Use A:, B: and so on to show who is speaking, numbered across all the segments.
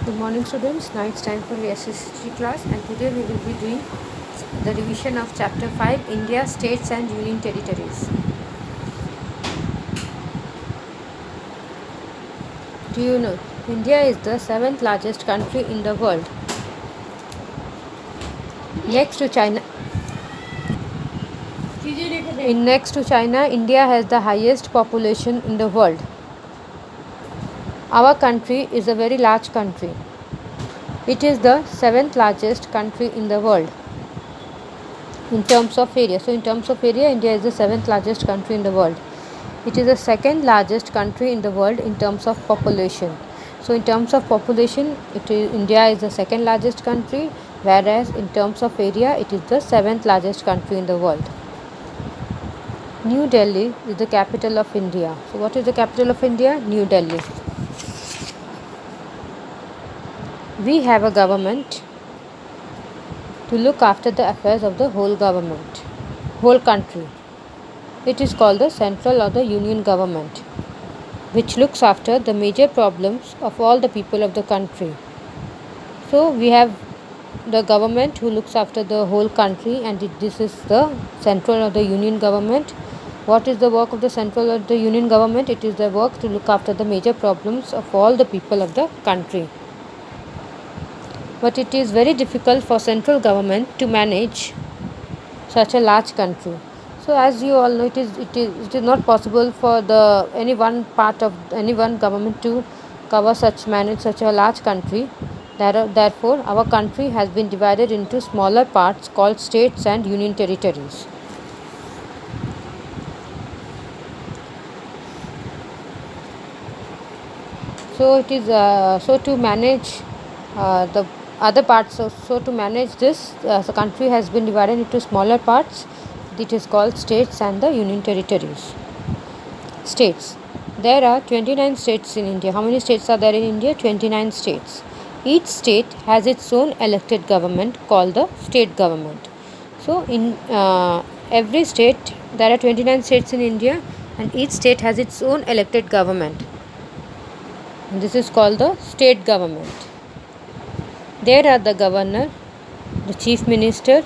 A: Good morning students, now it's time for your SST class and today we will be doing the revision of chapter 5 India, States and Union Territories. Do you know India is the 7th largest country in the world? Next to China, India has the highest population in the world. Our country is a very large country. It is the 7th largest country in the world in terms of area. So, in terms of area, India is the 7th largest country in the world. It is the second largest country in the world in terms of population. So, in terms of population, India is the second largest country, whereas in terms of area, it is the 7th largest country in the world. New Delhi is the capital of India. So, what is the capital of India? New Delhi. We have a government to look after the affairs of the whole country. It is called the central or the union government, which looks after the major problems of all the people of the country. So we have the government who looks after the whole country, and this is the central or the union government. What is the work of the central or the union government? It is the work to look after the major problems of all the people of the country. But it is very difficult for central government to manage such a large country. So as you all know, it is not possible for any one part of any one government to manage such a large country. Therefore, our country has been divided into smaller parts called states and union territories. So it is to manage the other parts. So to manage this, the country has been divided into smaller parts. It is called states and the union territories. States. There are 29 states in India. How many states are there in India? 29 states. Each state has its own elected government called the state government. So in every state, there are 29 states in India, and each state has its own elected government. And this is called the state government. There are the governor, the chief minister,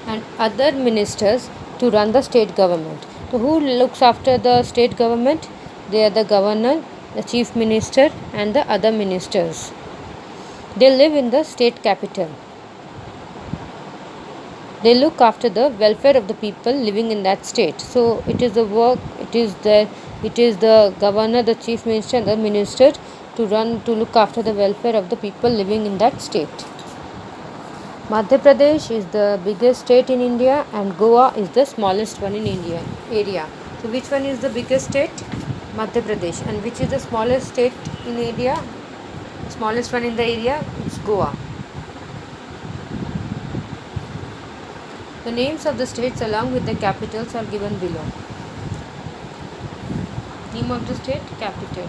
A: and other ministers to run the state government. So who looks after the state government? They are the governor, the chief minister, and the other ministers. They live in the state capital. They look after the welfare of the people living in that state. So it is the governor, the chief minister, and the minister to look after the welfare of the people living in that state. Madhya Pradesh is the biggest state in India, and Goa is the smallest one in India area. So which one is the biggest state? Madhya Pradesh. And which is the smallest state in India? Smallest one in the area is Goa. The names of the states along with the capitals are given below. Name of the state, capital.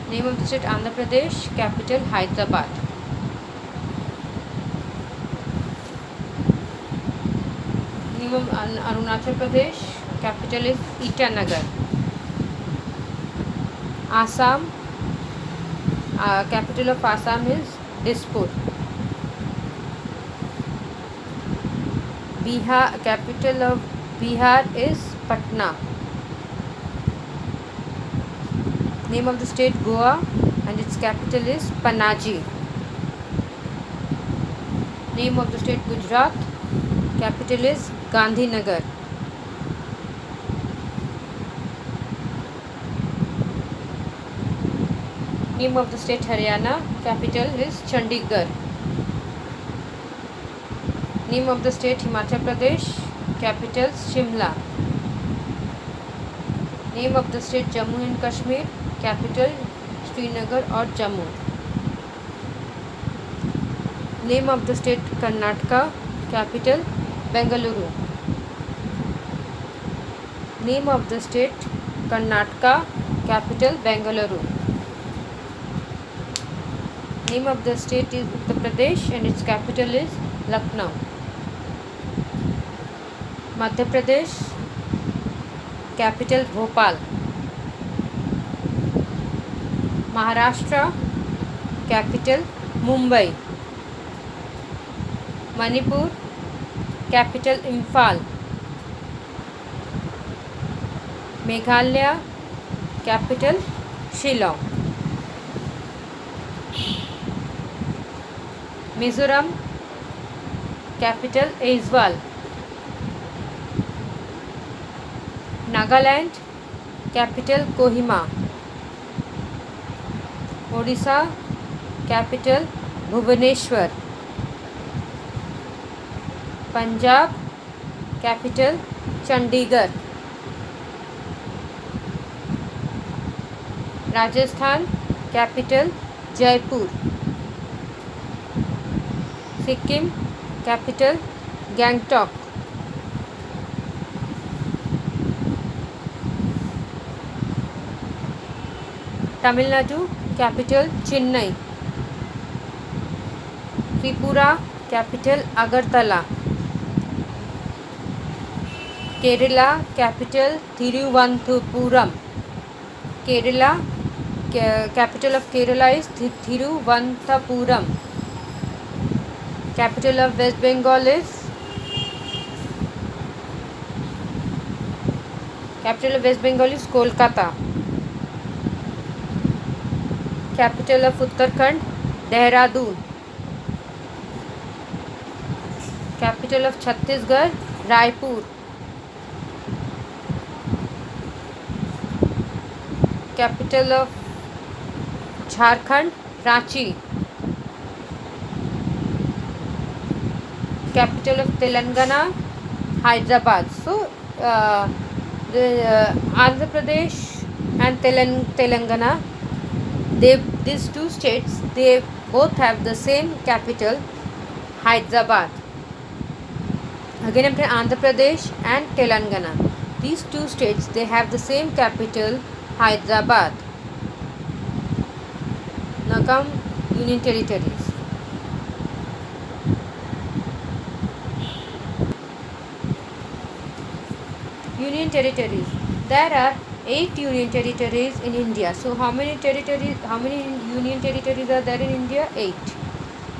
A: Name of the state, Andhra Pradesh, capital Hyderabad. Name of Arunachal Pradesh, capital is Itanagar. Assam, capital of Assam is Dispur. Bihar, capital of Bihar is Patna. Name of the state, Goa, and its capital is Panaji. Name of the state, Gujarat, capital is Gandhinagar. Name of the state, Haryana, capital is Chandigarh. Name of the state, Himachal Pradesh, capital Shimla. Name of the state, Jammu and Kashmir, capital Srinagar or Jammu. Name of the state, Karnataka, capital Bengaluru. Name of the state, Karnataka, capital Bengaluru. Name of the state is Uttar Pradesh, and its capital is Lucknow. Madhya Pradesh, capital Bhopal. Maharashtra, capital Mumbai. Manipur, capital Imphal. Meghalaya, capital Shillong. Mizoram, capital Aizawl. Nagaland, capital Kohima. Odisha, capital Bhubaneswar. Punjab, capital Chandigarh. Rajasthan, capital Jaipur. Sikkim, capital Gangtok. Tamil Nadu, capital Chennai. Tripura, capital Agartala. Kerala, capital Thiruvananthapuram. Kerala, capital of Kerala is Thiruvananthapuram. Capital of West Bengal is Kolkata. Capital of Uttarakhand, Dehradun. Capital of Chhattisgarh, Raipur. Capital of Jharkhand, Ranchi. Capital of Telangana, Hyderabad. So the Andhra Pradesh and Telangana, these two states, they both have the same capital, Hyderabad. Again, after Andhra Pradesh and Telangana, these two states, they have the same capital, Hyderabad. Now come Union Territories. Union Territories. There are 8 Union Territories in India. So how many Union Territories are there in India? 8.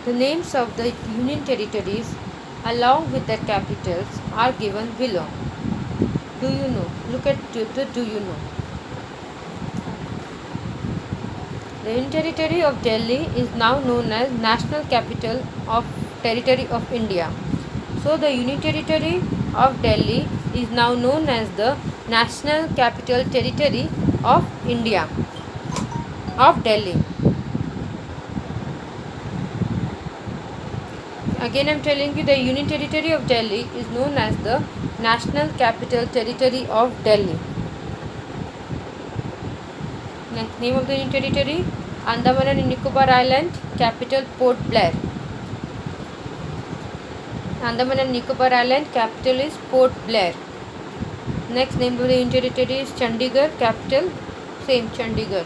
A: The names of the Union Territories along with their capitals are given below. Do you know? Look at the do you know. The Union Territory of Delhi is now known as National Capital of Territory of India. So the Union Territory of Delhi is now known as the National Capital Territory of India, of Delhi. Again, I am telling you, the Union Territory of Delhi is known as the National Capital Territory of Delhi. Next, name of the Union Territory, Andaman and Nicobar Island, capital Port Blair. Andaman and Nicobar Island, capital is Port Blair. Next, name of the Union Territory is Chandigarh, capital same Chandigarh.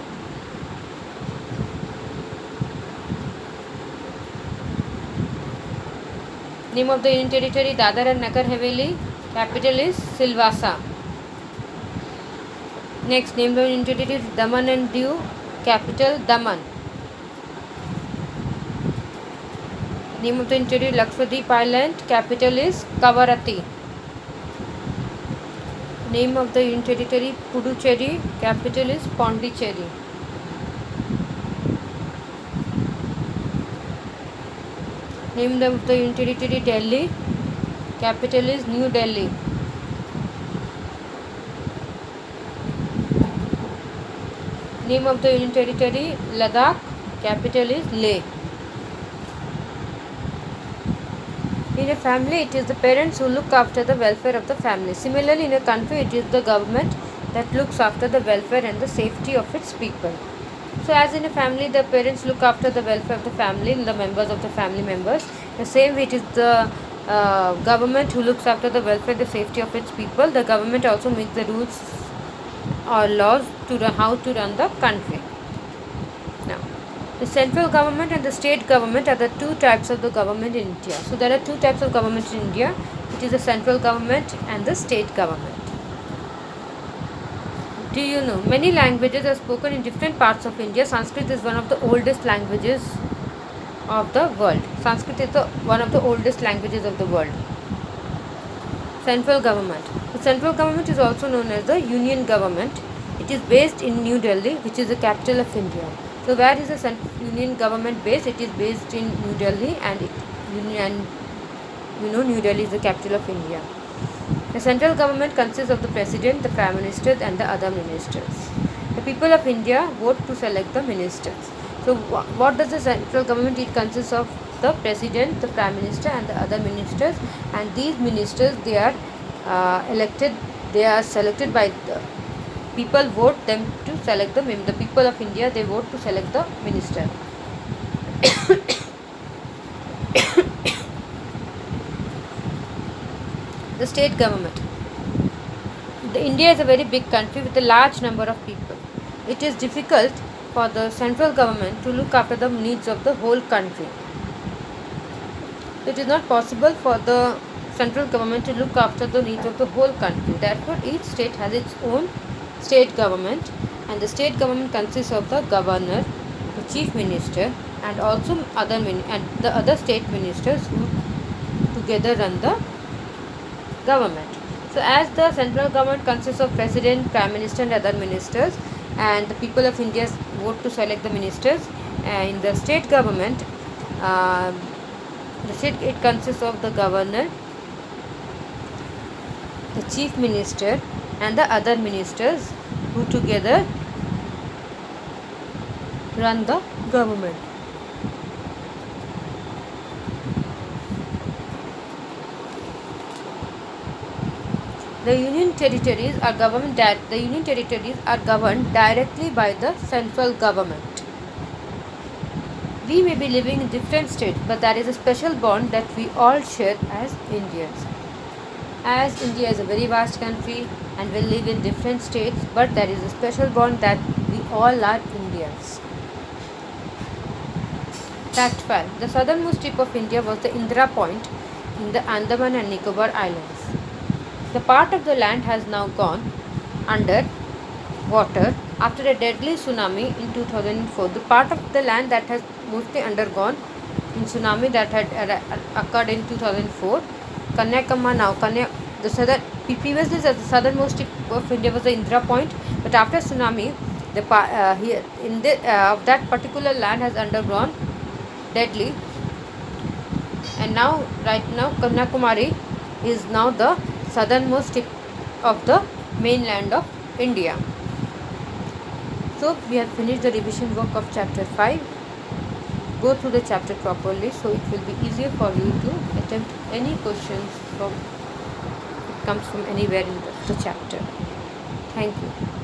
A: Name of the Union Territory, Dadar and Nagar Haveli, capital is Silvassa. Next, name of the Union Territory is Daman and Diu, capital Daman. Name of the Union Territory, Lakshadweep Island, capital is Kavarati. Name of the Union Territory, Puducherry, capital is Pondicherry. Name of the Union Territory, Delhi, capital is New Delhi. Name of the Union Territory, Ladakh, capital is Leh. In a family, it is the parents who look after the welfare of the family. Similarly, in a country, it is the government that looks after the welfare and the safety of its people. So, as in a family, the parents look after the welfare of the family and the members of the family members. The same way, it is the government who looks after the welfare and the safety of its people. The government also makes the rules or laws to how to run the country. Now, the central government and the state government are the two types of the government in India. So, there are two types of government in India. It is the central government and the state government. Do you know many languages are spoken in different parts of India? Sanskrit is one of the oldest languages of the world. Sanskrit is one of the oldest languages of the world. Central government. The central government is also known as the union government. It is based in New Delhi, which is the capital of India. So where is the union government based? It is based in New Delhi, and New Delhi is the capital of India. The central government consists of the president, the prime minister, and the other ministers. The people of India vote to select the ministers. So what does the central government? It consists of the president, the prime minister, and the other ministers. And these ministers, they are elected. They are selected by the people. Vote them to select the people of India. They vote to select the minister. The state government. India is a very big country with a large number of people. It is difficult for the central government to look after the needs of the whole country. It is not possible for the central government to look after the needs of the whole country. Therefore, each state has its own state government, and the state government consists of the governor, the chief minister, and also the other state ministers who together run the government. So as the central government consists of president, prime minister, and other ministers, and the people of India vote to select the ministers, in the state government, it consists of the governor, the chief minister, and the other ministers who together run the government. The union territories are governed directly by the central government. We may be living in different states, but there is a special bond that we all share as Indians. As India is a very vast country and we live in different states, but there is a special bond that we all are Indians. Fact 5. The southernmost tip of India was the Indira Point in the Andaman and Nicobar Islands. The part of the land has now gone under water after a deadly tsunami in 2004. The part of the land that has mostly undergone in tsunami that had occurred in 2004, Kanyakumari previously the southernmost tip of India was the Indira Point, but after tsunami, that particular land has undergone deadly, and right now Kanyakumari is now the southernmost tip of the mainland of India. So we have finished the revision work of chapter 5. Go through the chapter properly, so it will be easier for you to attempt any questions from it comes from anywhere in the chapter. Thank you.